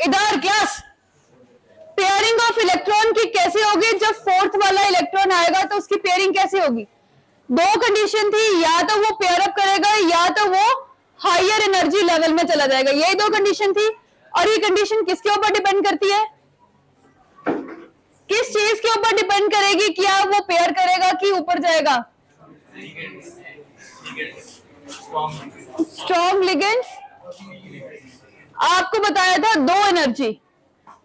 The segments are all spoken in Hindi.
इधर क्लास, पेयरिंग ऑफ इलेक्ट्रॉन की कैसे होगी? जब फोर्थ वाला इलेक्ट्रॉन आएगा तो उसकी पेयरिंग कैसे होगी? दो कंडीशन थी, या तो वो पेयर अप करेगा या तो वो हायर एनर्जी लेवल में चला जाएगा, यही दो कंडीशन थी। और ये कंडीशन किसके ऊपर डिपेंड करती है? किस चीज के ऊपर डिपेंड करेगी? क्या वो पेयर करेगा कि ऊपर जाएगा? Strong ligands. आपको बताया था दो energy,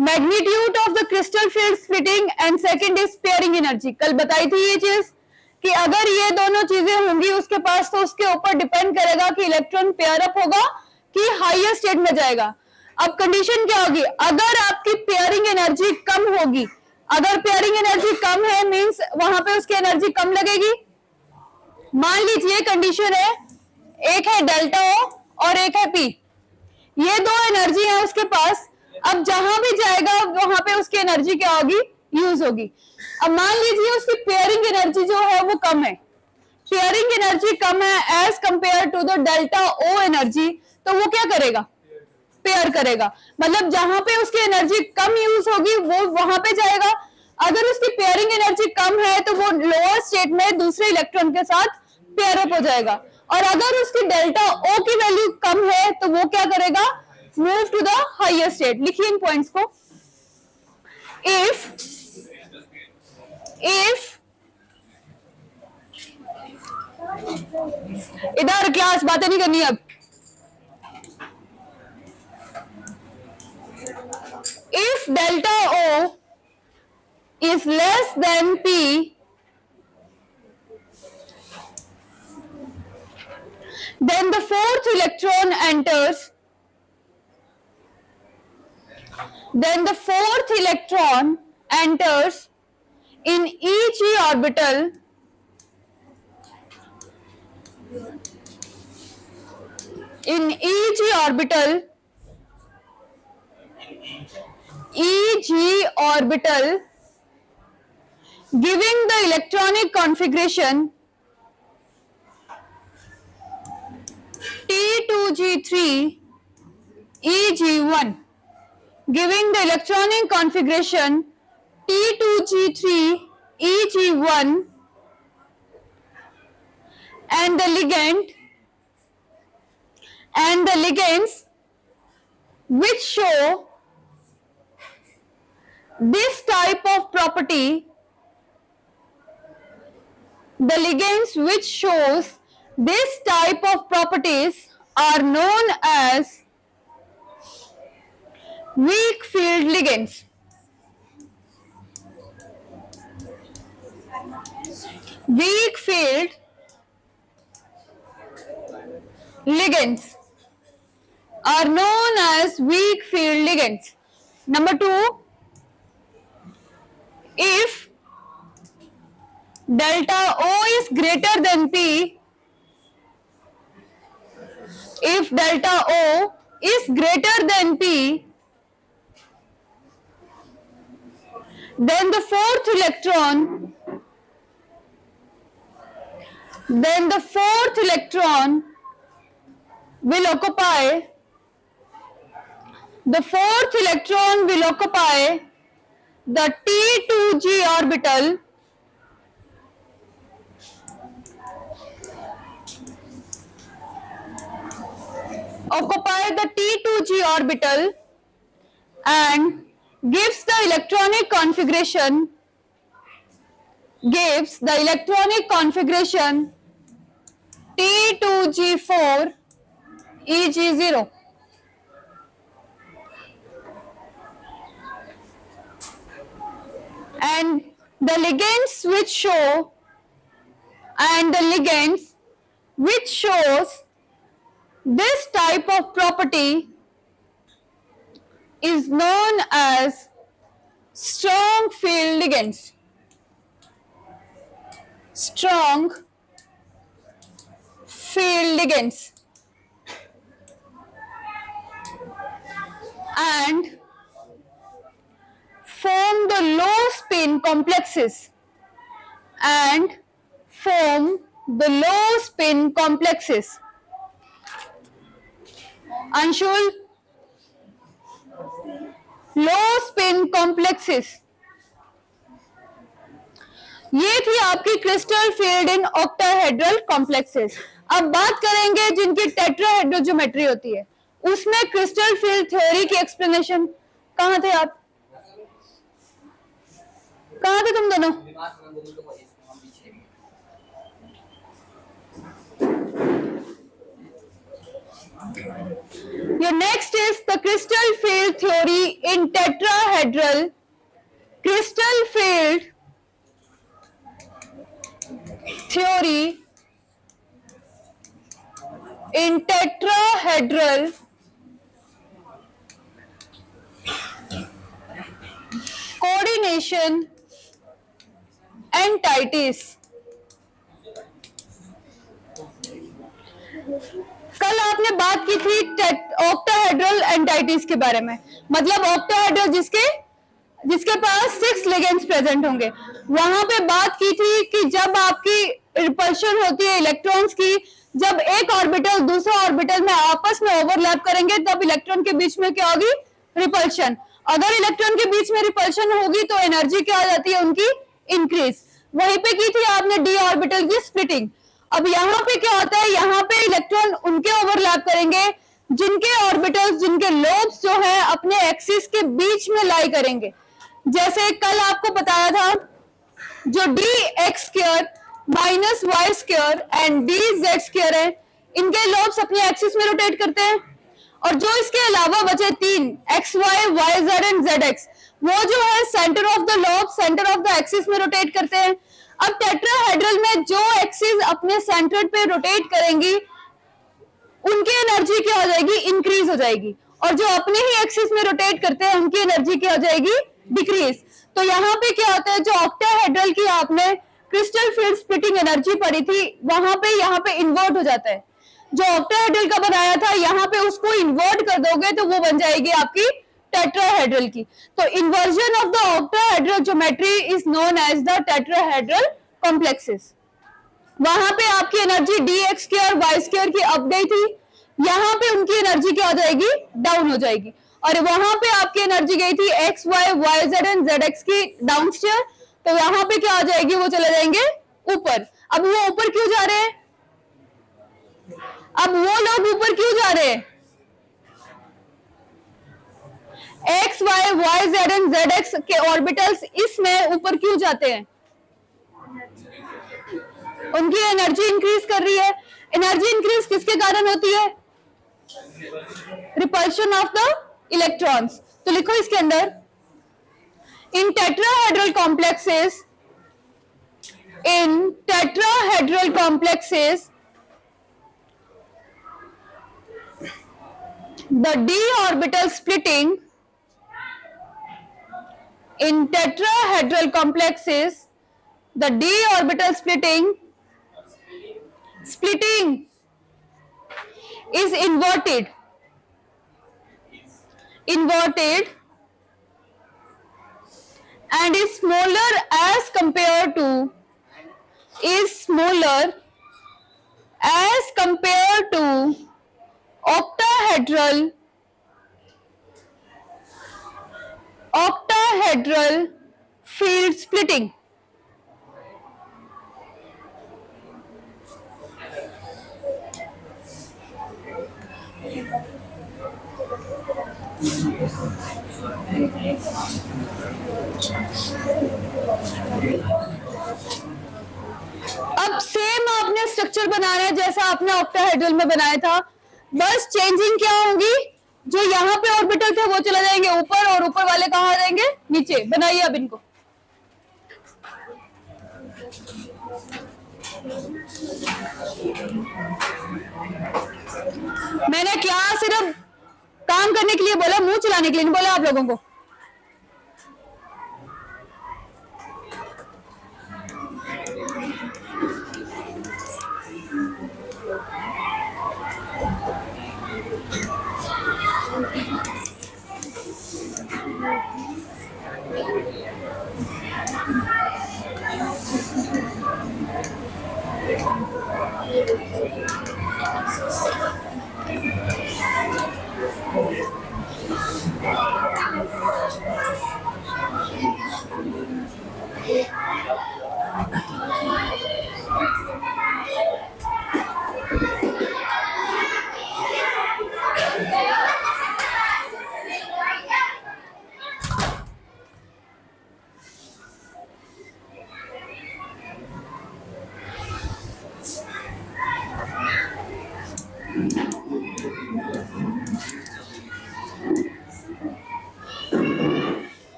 magnitude of the crystal field splitting and second is pairing energy. कल बताई थी ये चीज कि अगर ये दोनों चीजें होंगी उसके पास तो उसके ऊपर डिपेंड करेगा कि इलेक्ट्रॉन पेयर अप होगा कि हायर स्टेट में जाएगा। अब कंडीशन क्या होगी? अगर आपकी पेयरिंग एनर्जी कम होगी, अगर पेयरिंग एनर्जी कम है मींस वहां पे उसकी एनर्जी कम लगेगी। मान लीजिए कंडीशन है, एक है डेल्टा ओ और एक है पी, ये दो एनर्जी है उसके पास। अब जहां भी जाएगा वहां पे उसकी एनर्जी क्या होगी? यूज होगी। अब मान लीजिए उसकी पेयरिंग एनर्जी जो है वो कम है, पेयरिंग एनर्जी कम है as compare to the delta O energy, तो वो क्या करेगा? पेयर करेगा। मतलब जहां पे उसकी एनर्जी कम यूज होगी वो वहां पे जाएगा। अगर उसकी पेयरिंग एनर्जी कम है तो वो लोअर स्टेट में दूसरे इलेक्ट्रॉन के साथ पेयर अप हो जाएगा। और अगर उसकी डेल्टा ओ की वैल्यू कम है तो वो क्या करेगा? Move to the higher state. लिखिए इन पॉइंट्स को। इफ इधर क्लास बातें नहीं करनी अब। If delta O is less than P, then the fourth electron enters. Then the fourth electron enters in each orbital giving the electronic configuration T2G3 EG1, giving the electronic configuration T2G3 EG1 and the ligands which show this type of property, the ligands which shows this type of properties are known as weak field ligands. Weak field ligands are known as weak field ligands. Number 2, if delta O is greater than P, if delta O is greater than P, then the fourth electron will occupy the T2G orbital and gives the electronic configuration T2G4 EG0. And the ligands which shows this type of property is known as strong field ligands. Strong field ligands. And form the low spin complexes Anshul, low spin complexes. ये थी आपकी crystal field in octahedral complexes. अब बात करेंगे जिनकी टेट्राहेड्रल ज्योमेट्री होती है, उसमें क्रिस्टल फील्ड थ्योरी की एक्सप्लेनेशन। कहां थे आप, कहां थे तुम दोनों? Your next is the crystal field theory in tetrahedral crystal field theory in tetrahedral coordination entities। कल आपने बात की थी ऑक्टाहेड्रल एंटाइटीज के बारे में, मतलब ऑक्टाहेड्रल जिसके पास 6 लिगेंड्स प्रेजेंट होंगे। वहां पे बात की थी कि जब आपकी रिपल्शन होती है इलेक्ट्रॉन्स की, जब एक ऑर्बिटल दूसरे ऑर्बिटल में आपस में ओवरलैप करेंगे तब इलेक्ट्रॉन के बीच में क्या होगी, रिपल्शन। अगर इलेक्ट्रॉन के बीच में रिपल्शन होगी तो एनर्जी क्या आ जाती है उनकी, इंक्रीज। वहीं पे की थी आपने डी ऑर्बिटल की स्प्लिटिंग। अब यहाँ पे क्या होता है, यहाँ पे इलेक्ट्रॉन उनके ओवरलैप करेंगे जिनके ऑर्बिटल्स, जिनके लोब्स जो है अपने एक्सिस के बीच में लाई करेंगे। जैसे कल आपको बताया था जो D X square minus Y square and D Z square है, इनके लोब्स अपने एक्सिस में रोटेट करते हैं। और जो इसके अलावा बचे 3 X Y, Y Z and Z X, वो जो है centre of the lobe, centre of the axis में रोटेट करते हैं। अब टेट्राहेड्रल में जो एक्सिस अपने सेंटर पे रोटेट करेंगी उनकी एनर्जी क्या हो जाएगी, इंक्रीज हो जाएगी, और जो अपने ही एक्सिस में रोटेट करते हैं उनकी एनर्जी क्या हो जाएगी, डिक्रीज। तो यहाँ पे क्या होता है, जो ऑक्टाहेड्रल की आपने क्रिस्टल फील्ड स्प्लिटिंग एनर्जी पढ़ी थी, वहां पे यहाँ पे इन्वर्ट हो जाता है। जो ऑक्टाहेड्रल का बनाया था यहाँ पे उसको इन्वर्ट कर दोगे तो वो बन जाएगी आपकी टेट्राहेड्रल की। तो inversion of the octahedral geometry is known as the tetrahedral complexes. वहां पे आपकी energy D X square Y square की अप गई थी, यहाँ पे उनकी एनर्जी क्या हो जाएगी, डाउन हो जाएगी। और वहां पे आपकी एनर्जी गई थी X Y, Y Z and Z X की डाउन स्टेयर, तो यहाँ पे क्या हो जाएगी, वो चले जाएंगे ऊपर। अब वो ऊपर क्यों जा रहे हैं, अब वो लोग ऊपर क्यों जा रहे हैं, X Y, Y Z and Z X के ऑर्बिटल्स इसमें ऊपर क्यों जाते हैं, उनकी एनर्जी इंक्रीज कर रही है। एनर्जी इंक्रीज किसके कारण होती है, रिपल्शन ऑफ द इलेक्ट्रॉन्स। तो लिखो इसके अंदर, इन tetrahedral complexes, in tetrahedral complexes the d orbital splitting in tetrahedral complexes, the d orbital splitting is inverted and is smaller as compared to octahedral field splitting। अब सेम आपने स्ट्रक्चर बनाना है जैसा आपने ऑक्टाहेड्रल में बनाया था, बस चेंजिंग क्या होगी, जो यहाँ पे ऑर्बिटल थे वो चले जाएंगे ऊपर और ऊपर वाले कहाँ आ जाएंगे, नीचे। बनाइए अब इनको। मैंने क्लास सिर्फ काम करने के लिए बोला, मुंह चलाने के लिए नहीं बोला आप लोगों को।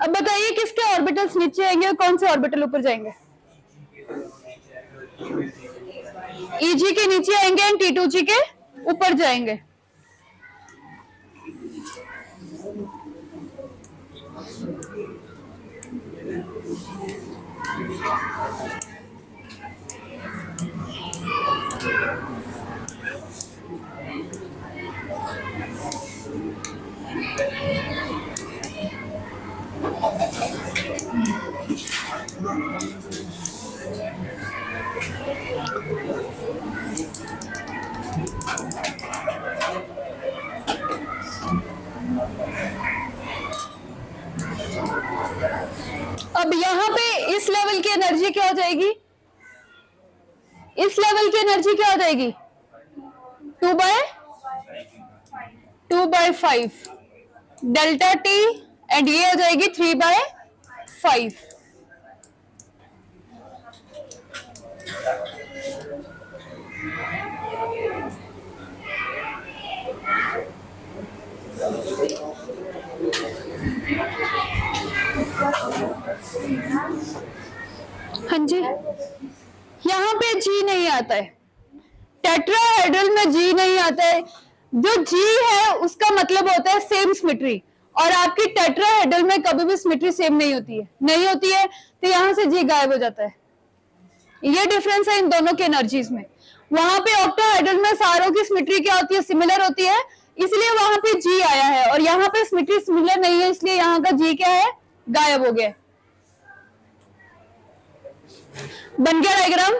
अब बताइए किसके ऑर्बिटल्स नीचे आएंगे और कौन से ऑर्बिटल ऊपर जाएंगे? Eg के नीचे आएंगे एंड T2G के ऊपर जाएंगे। अब यहां पे इस लेवल की एनर्जी क्या हो जाएगी? इस लेवल की एनर्जी क्या हो जाएगी? 2/5 डेल्टा टी एंड ये हो जाएगी 3/5। हाँ जी, यहाँ पे जी नहीं आता है, टेट्राहेड्रल में जी नहीं आता है। जो जी है उसका मतलब होता है सेम सिमेट्री, और आपकी टेट्राहेड्रल में कभी भी सिमेट्री सेम नहीं होती है, तो यहाँ से जी गायब हो जाता है। ये डिफरेंस है इन दोनों के एनर्जीज में। वहां पे ऑक्टाहेड्रल में सारों की सिमेट्री क्या होती है? सिमिलर होती है, इसलिए वहां पे जी आया है, और यहाँ पे सिमेट्री सिमिलर नहीं है, इसलिए यहाँ का जी क्या है? गायब हो गया। बन गया डायग्राम?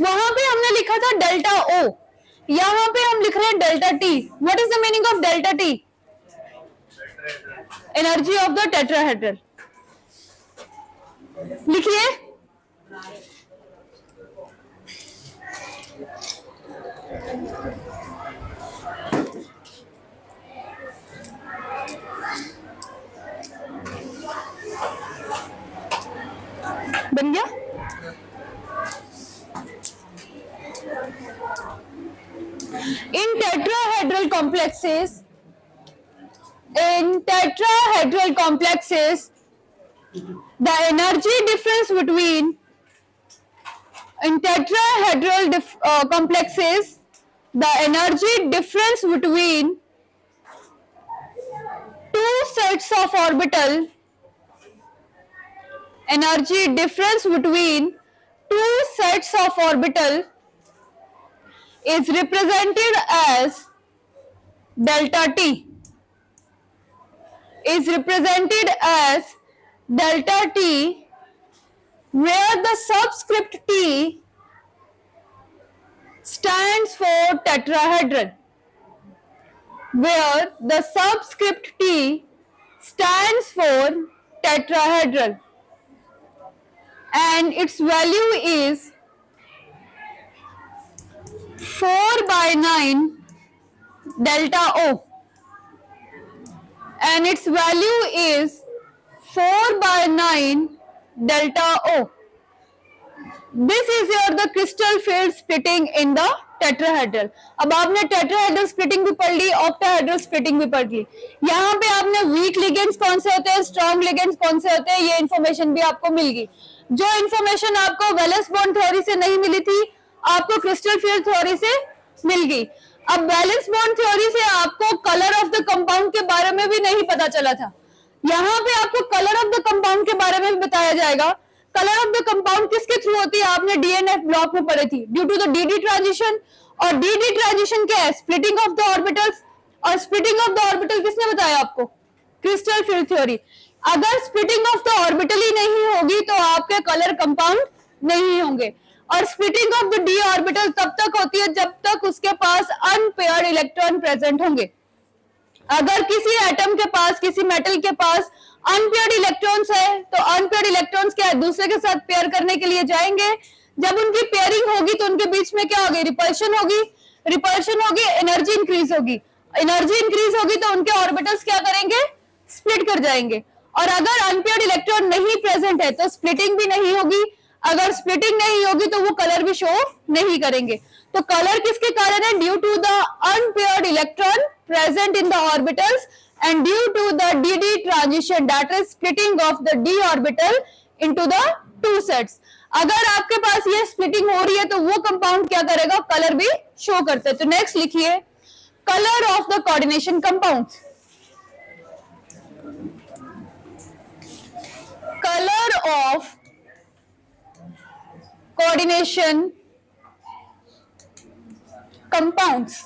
वहां पे हमने लिखा था डेल्टा ओ, यहां पे हम लिख रहे हैं delta T. What is the meaning of delta T? Energy of the tetrahedral. लिखिए, बन गया? In tetrahedral complexes, the energy difference between two sets of orbital is represented as delta t, where the subscript t stands for tetrahedral, and its value is 4/9 delta O, and its value is 4/9 delta O. This is the crystal field splitting in the tetrahedral. अब आपने टेट्राहेड्रल स्प्लिटिंग भी पढ़ ली, ऑक्टाहेड्रल स्प्लिटिंग भी पढ़ ली। यहाँ पे आपने वीक लिगेंड्स कौन से होते हैं, स्ट्रॉन्ग लिगेंड्स कौन से होते हैं, ये इन्फॉर्मेशन भी आपको मिल गई। जो इन्फॉर्मेशन आपको वैलेंस बॉन्ड थ्योरी से नहीं मिली थी, आपको क्रिस्टल फील्ड थ्योरी से मिल गई। अब वैलेंस बॉन्ड थ्योरी से आपको कलर ऑफ द कंपाउंड के बारे में भी नहीं पता चला था, यहाँ पे आपको कलर ऑफ द कंपाउंड के बारे में भी बताया जाएगा। कलर ऑफ द कंपाउंड किसके थ्रू होती है? आपने डीएनएफ ब्लॉक में पढ़ी थी, due to the DD transition. और डीडी ट्रांजिशन क्या है? Splitting of the orbitals. और स्प्लिटिंग ऑफ द ऑर्बिटल किसने बताया आपको? Crystal field theory. अगर स्प्लिटिंग ऑफ द ऑर्बिटल ही नहीं होगी तो आपके कलर कंपाउंड नहीं होंगे। और splitting of the d orbital तब तक होती है जब तक उसके पास अनपेयर्ड इलेक्ट्रॉन प्रेजेंट होंगे। अगर किसी एटम के पास, किसी मेटल के पास अनपेयर्ड इलेक्ट्रॉन्स है तो अनपेयर्ड इलेक्ट्रॉन्स क्या है? दूसरे के साथ पेयर करने के लिए जाएंगे। जब उनकी पेयरिंग होगी तो उनके बीच में क्या होगी? रिपल्शन होगी, एनर्जी इंक्रीज होगी। एनर्जी इंक्रीज होगी तो उनके ऑर्बिटल्स क्या करेंगे? स्प्लिट कर जाएंगे। और अगर अनपेयर्ड इलेक्ट्रॉन नहीं प्रेजेंट है तो स्प्लिटिंग भी नहीं होगी, अगर स्प्लिटिंग नहीं होगी तो वो कलर भी शो नहीं करेंगे। तो कलर किसके कारण है? Due to the unpaired electron present in the orbitals and due to the dd transition, that is splitting of the d orbital into the two sets। अगर आपके पास ये स्प्लिटिंग हो रही है तो वो कंपाउंड क्या करेगा? कलर भी शो करते हैं। तो नेक्स्ट लिखिए colour of the coordination compounds. Colour of coordination compounds.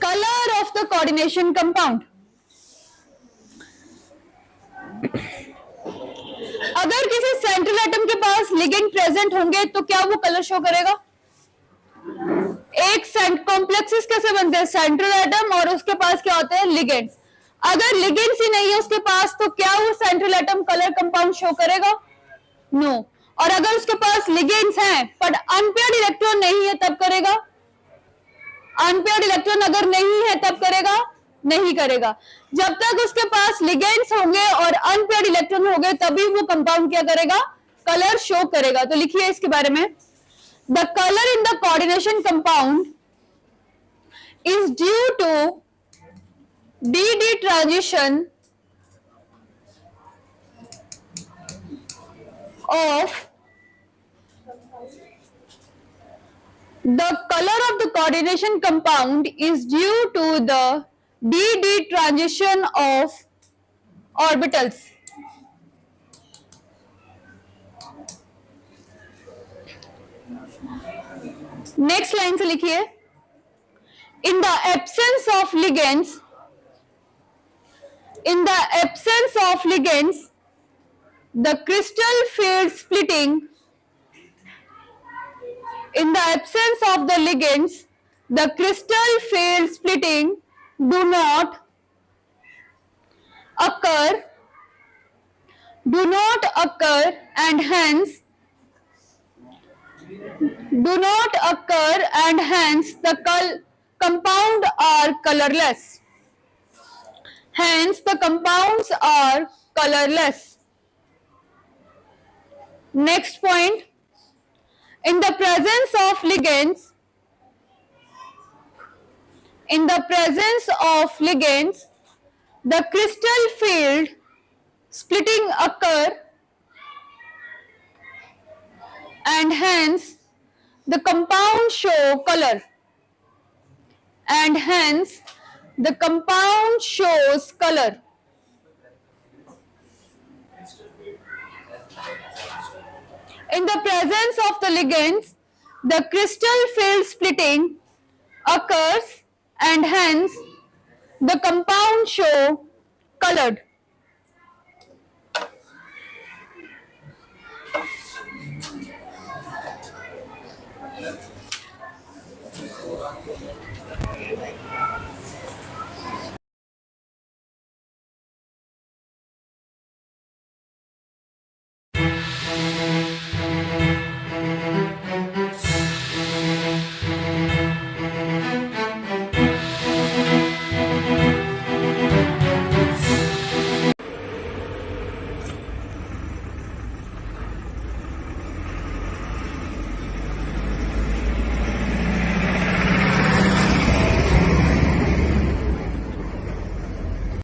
Color of the coordination compound। अगर किसी सेंट्रल एटम के पास लिगेंड प्रेजेंट होंगे तो क्या वो कलर शो करेगा? एक कॉम्प्लेक्सेस कैसे बनते हैं? सेंट्रल एटम और उसके पास क्या होते हैं? लिगेंड्स। अगर लिगेंड्स ही नहीं है उसके पास तो क्या वो central atom colour compound show करेगा? नो। और अगर उसके पास लिगेंड्स हैं पर अनपेयर्ड इलेक्ट्रॉन नहीं है तब करेगा? अनपेयर्ड इलेक्ट्रॉन अगर नहीं है तब करेगा? नहीं करेगा। जब तक उसके पास लिगेंड्स होंगे और अनपेयर्ड इलेक्ट्रॉन होंगे तभी वो कंपाउंड क्या करेगा? कलर शो करेगा। तो लिखिए इसके बारे में, the colour in the coordination compound is due to d transition of the color of the coordination compound is due to the d transition of orbitals। Next line से लिखिए, in the absence of ligands, in the absence of ligands the crystal field splitting, in the absence of the ligands the crystal field splitting do not occur and hence the compound are colorless, hence the compounds are colorless। next point, in the presence of ligands the crystal field splitting occur and hence the compound show color, and hence the compound shows color। in the presence of the ligands the crystal field splitting occurs and hence the compound show colored।